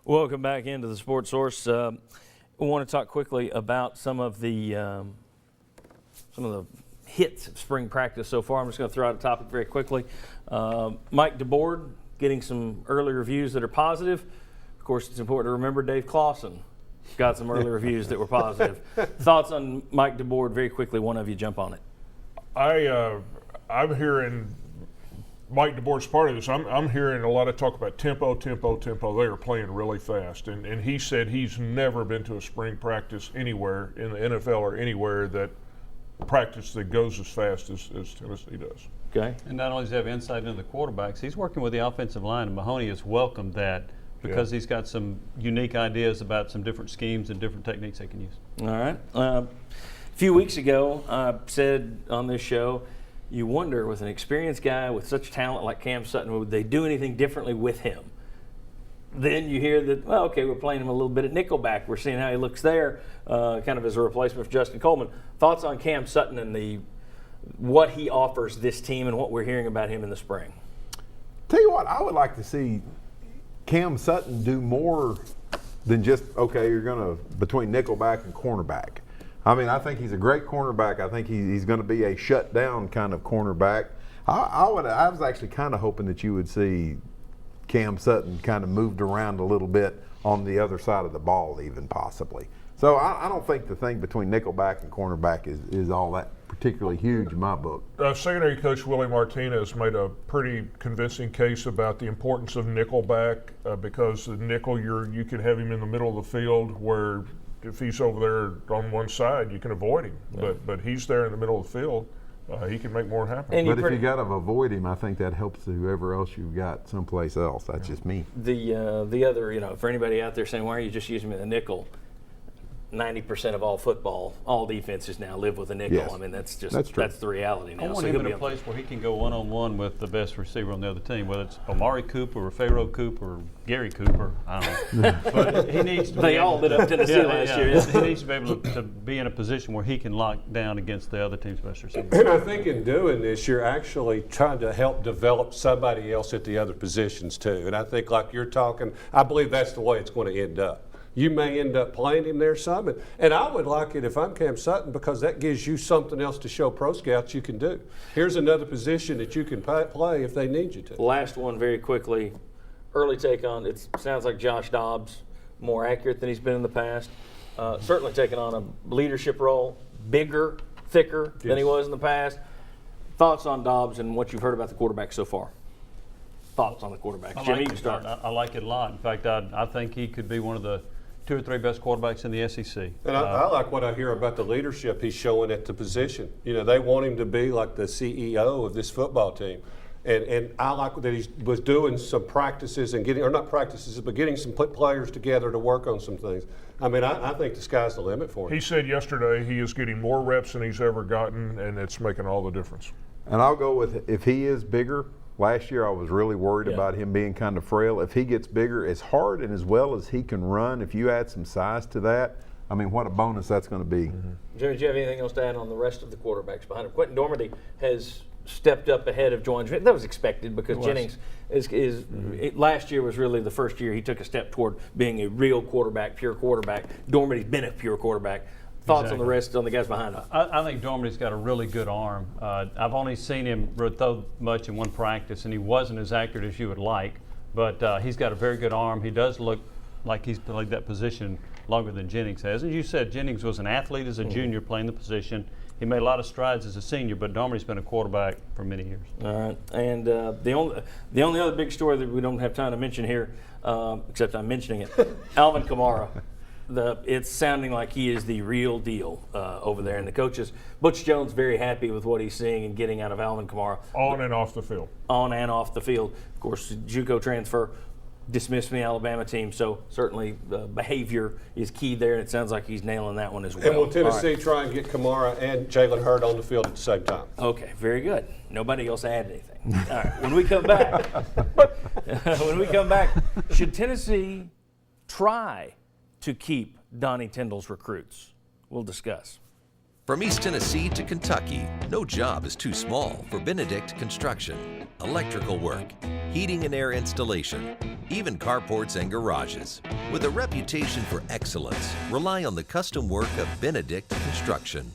Welcome back into the Sports Source. I want to talk quickly about some of the hits of spring practice so far. I'm just going to throw out a topic very quickly. Mike DeBoard getting some early reviews that are positive. Of course, it's important to remember Dave Clawson got some early reviews that were positive. Thoughts on Mike DeBoard very quickly. One of you jump on it. I'm hearing Mike DeBoard's part of this. I'm hearing a lot of talk about tempo. They are playing really fast. And he said he's never been to a spring practice anywhere in the NFL or anywhere that practice that goes as fast as Tennessee does. Okay. And not only does he have insight into the quarterbacks, he's working with the offensive line, and Mahoney has welcomed that because he's got some unique ideas about some different schemes and different techniques they can use. All right. A few weeks ago, I said on this show, you wonder, with an experienced guy with such talent like Cam Sutton, would they do anything differently with him? Then you hear that, well, okay, we're playing him a little bit at nickelback. We're seeing how he looks there, kind of as a replacement for Justin Coleman. Thoughts on Cam Sutton and what he offers this team and what we're hearing about him in the spring? Tell you what, I would like to see Cam Sutton do more than just, okay, you're going to, between nickelback and cornerback. I mean, I think he's a great cornerback. I think he's going to be a shutdown kind of cornerback. I was actually kind of hoping that you would see Cam Sutton kind of moved around a little bit on the other side of the ball, even possibly. So I don't think the thing between nickelback and cornerback is all that particularly huge in my book. Secondary coach Willie Martinez made a pretty convincing case about the importance of nickelback because the nickel, you can have him in the middle of the field where if he's over there on one side, you can avoid him. Yeah. But he's there in the middle of the field. He can make more happen. But if you got to avoid him, I think that helps whoever else you've got someplace else. That's just me. The other, for anybody out there saying, why are you just using him in the nickel? 90% of all football, all defenses now live with a nickel. Yes. I mean, that's the reality now. I want him in a place where he can go one-on-one with the best receiver on the other team, whether it's Amari Cooper or Pharaoh Cooper or Gary Cooper. I don't know. But he needs to they all lit up Tennessee last year. He needs to be able to be in a position where he can lock down against the other team's best receiver. And I think in doing this, you're actually trying to help develop somebody else at the other positions too. And I think like you're talking, I believe that's the way it's going to end up. You may end up playing him there some. And I would like it if I'm Cam Sutton because that gives you something else to show pro scouts you can do. Here's another position that you can play if they need you to. Last one very quickly. Early take on, it sounds like Josh Dobbs, more accurate than he's been in the past. Certainly taking on a leadership role, bigger, thicker than he was in the past. Thoughts on Dobbs and what you've heard about the quarterback so far? Thoughts on the quarterback? Jimmy, you can start. I like it a lot. In fact, I think he could be one of the 2 or 3 best quarterbacks in the SEC. And I like what I hear about the leadership he's showing at the position. They want him to be like the CEO of this football team. And I like that he was doing some practices and getting some players together to work on some things. I mean, I think the sky's the limit for him. He said yesterday he is getting more reps than he's ever gotten, and it's making all the difference. And I'll go with, if he is bigger, last year I was really worried about him being kind of frail. If he gets bigger, as hard and as well as he can run, if you add some size to that, I mean, what a bonus that's going to be. Mm-hmm. Jimmy, do you have anything else to add on the rest of the quarterbacks behind him? Quentin Dormady has stepped up ahead of Jordan. That was expected because Jennings last year was really the first year he took a step toward being a real quarterback, pure quarterback. Dormady's been a pure quarterback. Thoughts on the rest, on the guys behind him? I think Dormady's got a really good arm. I've only seen him throw much in one practice, and he wasn't as accurate as you would like, but he's got a very good arm. He does look like he's played that position longer than Jennings has. As you said, Jennings was an athlete as a junior playing the position. He made a lot of strides as a senior, but Dormady's been a quarterback for many years. All right, and the only other big story that we don't have time to mention here, except I'm mentioning it, Alvin Kamara. It's sounding like he is the real deal over there, and the coaches, Butch Jones, very happy with what he's seeing and getting out of Alvin Kamara. On and off the field. On and off the field. Of course, JUCO transfer, dismissed from the Alabama team, so certainly the behavior is key there, and it sounds like he's nailing that one as well. And will Tennessee try and get Kamara and Jalen Hurd on the field at the same time? Okay, very good. Nobody else add anything. All right, when we come back, should Tennessee try to keep Donnie Tyndall's recruits? We'll discuss. From East Tennessee to Kentucky, no job is too small for Benedict Construction. Electrical work, heating and air installation, even carports and garages. With a reputation for excellence, rely on the custom work of Benedict Construction.